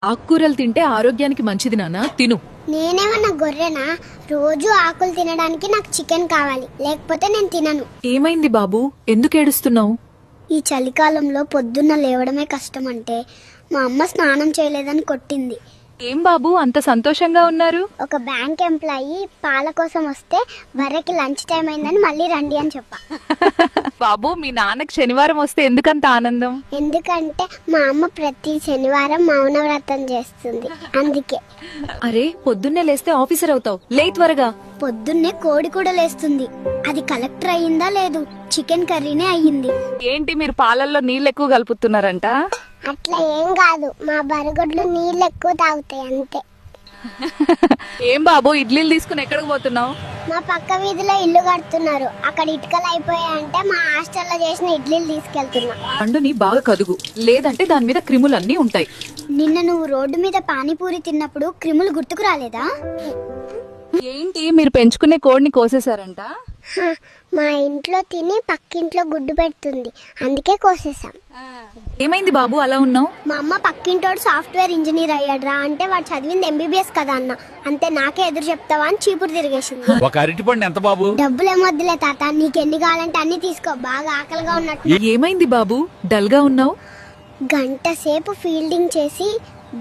ఆకుకూరలు తింటే ఆరోగ్యానికి మంచిది నాన్న, తిను. నేనేమన్నా గొర్రెనా? రోజు ఆకులు తినడానికి నాకు చికెన్ కావాలి, లేకపోతే నేను తినను. ఏమైంది బాబు, ఎందుకు ఏడుస్తున్నావు? ఈ చలికాలంలో పొద్దున్న లేవడమే కష్టం అంటే మా అమ్మ స్నానం చేయలేదని కొట్టింది. ఏం బాబు అంత సంతోషంగా ఉన్నారు? ఒక బ్యాంక్ ఎంప్లాయీ పాల కోసం వస్తే వరకి లంచ్ టైం అయిందని మళ్ళీ రండి అని చెప్పా. బాబు మీ నాన్నకి శనివారం వస్తే ఎందుకంత ఆనందం? ఎందుకంటే మా అమ్మ ప్రతి శనివారం మౌనవ్రతం చేస్తుంది, అందుకే. అరే పొద్దున్నే లేస్తే ఆఫీసర్ అవుతావు, లే త్వరగా. పొద్దున్నే కోడి కూడా లేస్తుంది. అది కలెక్టర్ అయ్యిందా లేదు, చికెన్ కర్రీనే అయ్యింది. ఏంటి మీరు పాలల్లో నీళ్ళు ఎక్కువ కలుపుతున్నారంట? అట్లా ఏం కాదు, మా బరగొడ్లు నీళ్ళు ఎక్కువ తాగుతాయి అంతే. ఏం బాబు ఇడ్లీలు తీసుకుని ఎక్కడికి పోతున్నావు? మా పక్క వీధిలో ఇల్లు కడుతున్నారు, అక్కడ ఇటుకలు అయిపోయాయంటే మా హాస్టల్లో చేసిన ఇడ్లీలు తీసుకెళ్తున్నా. పండుని బాగా కదుగు, లేదంటే దాని మీద క్రిములన్నీ ఉంటాయి. నిన్న నువ్వు రోడ్డు మీద పానీపూరి తిన్నప్పుడు క్రిములు గుర్తుకు రాలేదా? ఏంటి మీరు పెంచుకునే కోడిని కోసేశారంట? హ, మా ఇంట్లో తిని పక్కింట్లో గుడ్డు పెడుతుంది, అందుకే కోసేసాం. ఏమైంది బాబు అలా ఉన్నావు? మా అమ్మ పక్కింటోడు సాఫ్ట్వేర్ ఇంజనీర్ అయ్యాడ్రా అంటే వాడు చదివింది ఎంబీబీఎస్ కదా అన్న, అంతే నాకే ఎదురు చెప్తావా అని చీపురు తిరిగేసింది. ఒక అరటిపండు ఎంత బాబు? డబ్బులేమొద్దులే తాత, నీకెన్ని కావాలంటే అన్ని తీసుకో, బాగా ఆకలిగా ఉన్నట్టు. ఏమైంది బాబు డల్ గా ఉన్నావు? గంట సేపు ఫీల్డింగ్ చేసి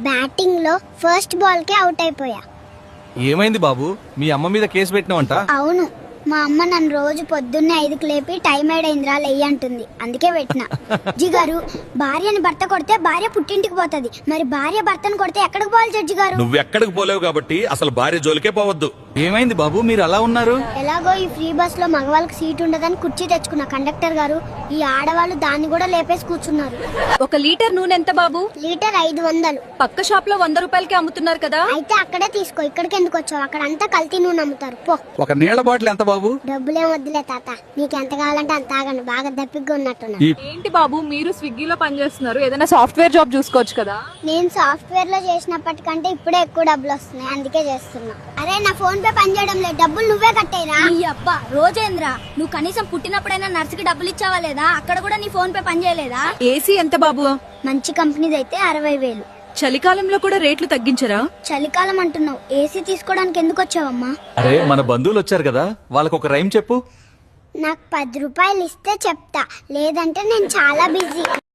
బ్యాటింగ్ లో ఫస్ట్ బాల్ కే అవుట్ అయిపోయా. ఏమైంది బాబు, మీ అమ్మ మీద కేసు పెట్టినావంట? అవును, మా అమ్మ నన్ను రోజు పొద్దున్నే 5కి లేపి టైం ఏడైందిరా లెయ్యి అంటుంది, అందుకే పెట్టిన. జడ్జి గారు, భార్యని భర్త కొడితే భార్య పుట్టింటికి పోతుంది, మరి భార్య భర్తను కొడితే ఎక్కడికి పోవాలి జడ్జి గారు? నువ్వు ఎక్కడికి పోలేవు కాబట్టి అసలు భార్య జోలికే పోవద్దు. ఏమైంది బాబు మీరు అలా ఉన్నారు? ఎలాగో ఈ ఫ్రీ బస్ లో మగవాళ్ళకి సీట్ ఉండదని కుర్చీ తెచ్చుకున్న కండక్టర్ గారు, ఈ ఆడవాళ్ళు దాన్ని కూడా లేపేసి కూర్చున్నారు. 1 లీటర్ నూనె ఎంత బాబు? లీటర్ 500. పక్క షాప్ లో 100 రూపాయలకి అమ్ముతున్నారు కదా. అయితే అక్కడే తీసుకో, ఇక్కడికి ఎందుకు వచ్చావు? అక్కడ అంతా కల్తీ నూనె అమ్ముతారు, పో. ఒక నీళ్ల బాటిల్ ఎంత బాబు? డబ్బులేం వద్దులే తాత, నీకెంత కావాలంటే అంత ఆగండి, బాగా దప్పిగ్గా ఉన్నట్టున్నా. ఏంటి బాబు మీరు స్విగ్గీలో పనిచేస్తున్నారు, ఏదైనా సాఫ్ట్వేర్ జాబ్ చూసుకోవచ్చు కదా. నేను సాఫ్ట్వేర్ లో చేసినప్పటికంటే ఇప్పుడే ఎక్కువ డబ్బులు వస్తున్నాయి, అందుకే చేస్తున్నా. అరే నా ఫోన్ పే పనిచేయడం లేదు, డబ్బులు నువ్వే కట్టేరా. అబ్బా రోజేంద్రా, నువ్వు కనీసం పుట్టినప్పుడైనా నర్సుకి డబ్బులు ఇచ్చావా లేదా? అక్కడ కూడా నీ ఫోన్ పే పనిచేయలేదా? ఏసీ ఎంత బాబు? మంచి కంపెనీది అయితే 60,000. చలికాలంలో కూడా రేట్లు తగ్గించరా? చలికాలం అంటున్నావు, ఏసీ తీసుకోవడానికి ఎందుకు వచ్చావమ్మా? అరే మన బంధువులు వచ్చారు కదా, వాళ్ళకి ఒక రైమ్ చెప్పు. నాకు 10 రూపాయలు ఇస్తే చెప్తా, లేదంటే నేను చాలా బిజీ.